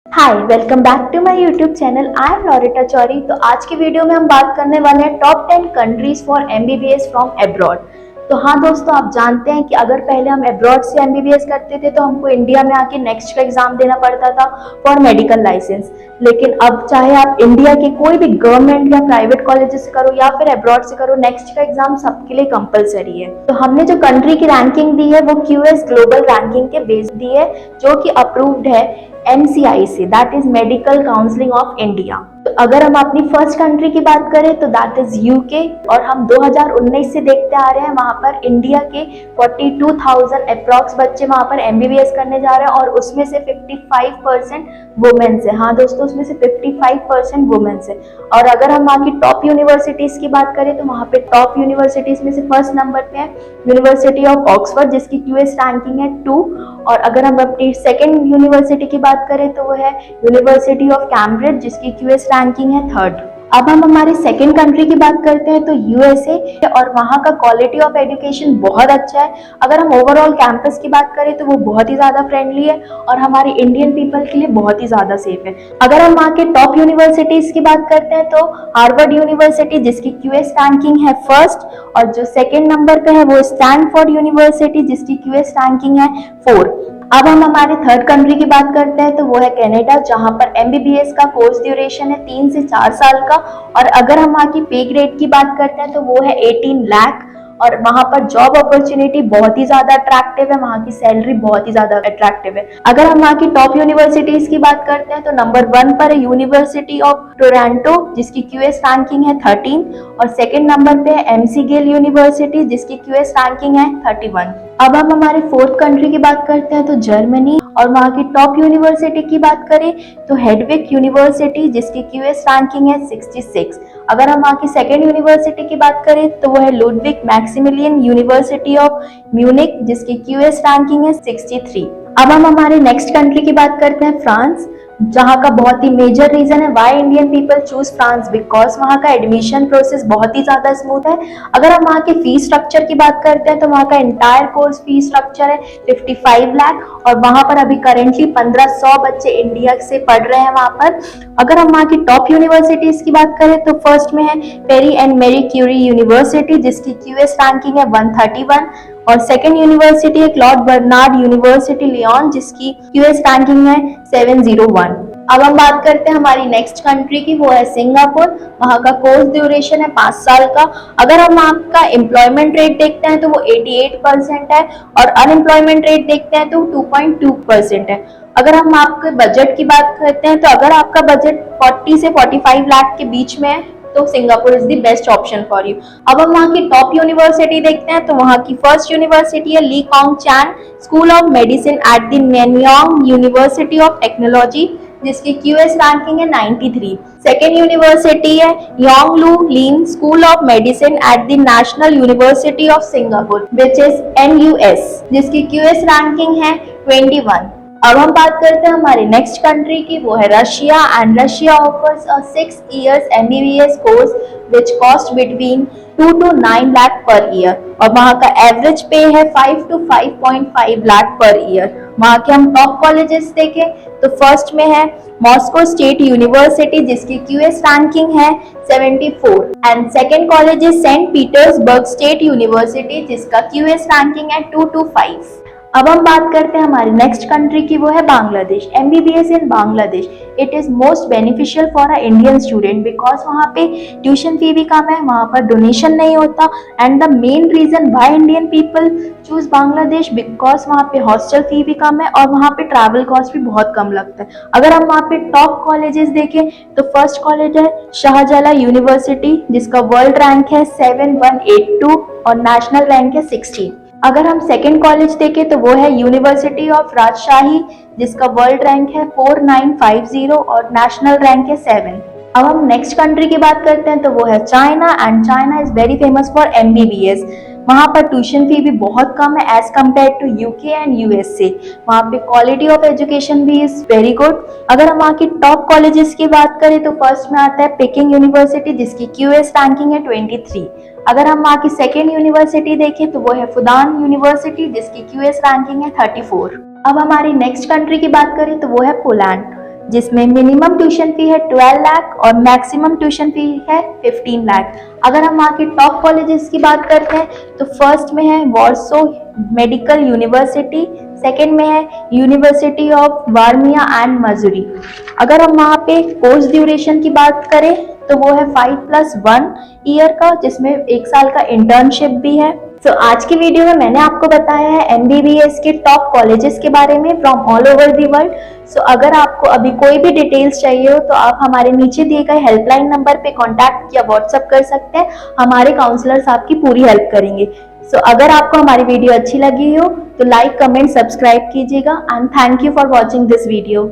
Hi welcome back to my YouTube channel. I am Loretta Chauri. तो आज की video में हम बात करने वाले हैं top 10 countries for MBBS from abroad. तो हाँ दोस्तों, आप जानते हैं कि अगर पहले हम अब्रॉड से एमबीबीएस करते थे तो हमको इंडिया में आके नेक्स्ट का एग्जाम देना पड़ता था फॉर मेडिकल लाइसेंस। लेकिन अब चाहे आप इंडिया के कोई भी गवर्नमेंट या प्राइवेट कॉलेजेस से करो या फिर अब्रॉड से करो, नेक्स्ट का एग्जाम सबके लिए कंपलसरी है। तो हमने जो कंट्री की रैंकिंग दी है वो क्यूएस ग्लोबल रैंकिंग के बेस दी है, जो कि अप्रूव्ड है MCI से, that is medical counselling of India. तो अगर हम अपनी फर्स्ट कंट्री की बात करें तो दैट इज यूके, और हम 2019 से देखते आ रहे हैं वहां पर इंडिया के 42,000 अप्रॉक्स बच्चे वहां पर एमबीबीएस करने जा रहे हैं, और उसमें से 55% वुमेन्स है। हाँ दोस्तों, उसमें से 55% वुमेन्स है। और अगर हम वहाँ की टॉप यूनिवर्सिटीज की बात करें तो वहाँ पे टॉप यूनिवर्सिटीज में से फर्स्ट नंबर पे है यूनिवर्सिटी ऑफ ऑक्सफोर्ड, जिसकी क्यूएस रैंकिंग है 2। और अगर हम अपनी सेकेंड यूनिवर्सिटी की बात करें तो वो है यूनिवर्सिटी ऑफ कैम्ब्रिज, जिसकी क्यूएस रैंकिंग है 3rd। अब हम हमारी सेकेंड कंट्री की बात करते हैं तो यूएसए, और वहाँ का क्वालिटी ऑफ एजुकेशन बहुत अच्छा है। अगर हम ओवरऑल कैंपस की बात करें तो वो बहुत ही ज्यादा फ्रेंडली है और हमारे इंडियन पीपल के लिए बहुत ही ज्यादा सेफ है। अगर हम वहाँ के टॉप यूनिवर्सिटीज की बात करते हैं तो हार्वर्ड यूनिवर्सिटी, जिसकी क्यूएस रैंकिंग है 1st, और जो सेकेंड नंबर पे है वो स्टैनफोर्ड यूनिवर्सिटी, जिसकी क्यूएस रैंकिंग है 4। अब हम हमारे थर्ड कंट्री की बात करते हैं तो वो है कनाडा, जहां पर एमबीबीएस का कोर्स ड्यूरेशन है 3 से 4 साल का। और अगर हम वहाँ की पे ग्रेड की बात करते हैं तो वो है 18 लाख, और वहां पर जॉब अपॉर्चुनिटी बहुत ही ज्यादा अट्रैक्टिव है, वहाँ की सैलरी बहुत ही ज्यादा अट्रैक्टिव है। अगर हम वहाँ की टॉप यूनिवर्सिटीज की बात करते हैं तो नंबर 1 पर है यूनिवर्सिटी ऑफ टोरंटो, जिसकी क्यूएस रैंकिंग है 13, और सेकंड नंबर पे है एमसी गिल यूनिवर्सिटी, जिसकी क्यूएस रैंकिंग है 31। अब हम हमारे फोर्थ कंट्री की बात करते हैं तो जर्मनी, और वहाँ की टॉप यूनिवर्सिटी की बात करें तो हेडविग यूनिवर्सिटी, जिसकी क्यूएस रैंकिंग है 66। अगर हम वहाँ की सेकेंड यूनिवर्सिटी की बात करें तो वो है Ludwig Maximilian University of Munich, जिसकी क्यूएस रैंकिंग है 63। अब हम हमारे नेक्स्ट कंट्री की बात करते हैं फ्रांस, जहाँ का बहुत ही मेजर रीजन है Y Indian people choose France, because वहाँ का एडमिशन प्रोसेस बहुत ही ज्यादा स्मूथ है। अगर हम वहाँ के फीस स्ट्रक्चर की बात करते हैं तो वहाँ का इंटायर कोर्स फीस स्ट्रक्चर है 55 लाख, और वहाँ पर अभी करेंटली 1500 बच्चे इंडिया से पढ़ रहे हैं वहाँ पर। अगर हम वहाँ की टॉप यूनिवर्सिटीज की बात करें तो फर्स्ट में है Pierre and Marie Curie University, जिसकी क्यूएस रैंकिंग है 131, और सेकेंड यूनिवर्सिटी है क्लॉड बर्नार्ड यूनिवर्सिटी लियोन, जिसकी क्यूएस रैंकिंग है 701। अब हम बात करते हैं हमारी नेक्स्ट कंट्री की, वो है सिंगापुर। वहाँ का कोर्स ड्यूरेशन है 5 साल का। अगर हम वहाँ का एम्प्लॉयमेंट रेट देखते हैं तो वो 88% है, और अनएम्प्लॉयमेंट रेट देखते हैं तो 2.2% है। अगर हम आपके बजट की बात करते हैं तो अगर आपका बजट 40 से 45 लाख के बीच में है तो Singapore is the best option for you. अब हम वहाँ की टॉप यूनिवर्सिटी देखते हैं तो वहाँ की फर्स्ट यूनिवर्सिटी है Lee Kong Chian school of medicine at the Nanyang university of technology, जिसकी क्यूएस रैंकिंग है 93। सेकेंड यूनिवर्सिटी है Yong Loo Lin school of medicine at the national university of Singapore, which is NUS, जिसकी QS ranking है 21। अब हम बात करते हैं हमारे नेक्स्ट कंट्री की, वो है Russia, and Russia offers a 6 years MBBS course which cost between 2 to 9 lakh per year, और वहाँ का एवरेज पे है 5 to 5.5 लाख पर ईयर। वहाँ के हम टॉप कॉलेजेस देखें तो फर्स्ट में है मॉस्को स्टेट यूनिवर्सिटी, जिसकी क्यूएस रैंकिंग है 74, एंड सेकेंड कॉलेज है सेंट पीटर्सबर्ग स्टेट यूनिवर्सिटी, जिसका क्यूएस रैंकिंग है 225। अब हम बात करते हैं हमारी नेक्स्ट कंट्री की, वो है Bangladesh. MBBS in Bangladesh it is most beneficial for a Indian student, because वहाँ पे ट्यूशन फी भी कम है, वहाँ पर डोनेशन नहीं होता, and the main reason why Indian people choose Bangladesh because वहाँ पे हॉस्टल फी भी कम है और वहाँ पे ट्रैवल कॉस्ट भी बहुत कम लगता है। अगर हम वहाँ पे टॉप कॉलेजेस देखें तो फर्स्ट कॉलेज है शाहजला यूनिवर्सिटी, जिसका वर्ल्ड रैंक है 7182 और नेशनल रैंक है 16। अगर हम सेकेंड कॉलेज देखें तो वो है यूनिवर्सिटी ऑफ राजशाही, जिसका वर्ल्ड रैंक है 4950 और नेशनल रैंक है 7। अब हम नेक्स्ट कंट्री की बात करते हैं तो वो है China, and China is very famous for MBBS. वहाँ पर ट्यूशन फी भी बहुत कम है as compare to UK and USA. वहाँ पे क्वालिटी ऑफ एजुकेशन भी इज वेरी गुड। अगर हम वहाँ की टॉप कॉलेजेस की बात करें तो फर्स्ट में आता है पेकिंग यूनिवर्सिटी, जिसकी क्यूएस रैंकिंग है 23। अगर हम वहाँ की सेकेंड यूनिवर्सिटी देखें तो वो है फुदान यूनिवर्सिटी, जिसकी क्यूएस रैंकिंग है 34। अब हमारी नेक्स्ट कंट्री की बात करें तो वो है पोलैंड। जिसमें मिनिमम ट्यूशन फी है 12 लाख और मैक्सिमम ट्यूशन फी है 15 लाख। अगर हम वहाँ के टॉप कॉलेजेस की बात करते हैं तो फर्स्ट में है वॉर्सो मेडिकल यूनिवर्सिटी, सेकेंड में है यूनिवर्सिटी ऑफ वार्मिया एंड मजूरी। अगर हम वहाँ पे कोर्स ड्यूरेशन की बात करें तो वो है 5+1 ईयर का, जिसमें 1 साल का इंटर्नशिप भी है। तो आज की वीडियो में मैंने आपको बताया है MBBS के टॉप कॉलेजेस के बारे में from all over the world. So अगर आपको अभी कोई भी डिटेल्स चाहिए हो तो आप हमारे नीचे दिए गए हेल्पलाइन नंबर पे कांटेक्ट या व्हाट्सएप कर सकते हैं, हमारे काउंसलर्स आपकी पूरी हेल्प करेंगे। सो अगर आपको हमारी वीडियो अच्छी लगी हो तो लाइक, कमेंट, सब्सक्राइब कीजिएगा and thank you for watching this video.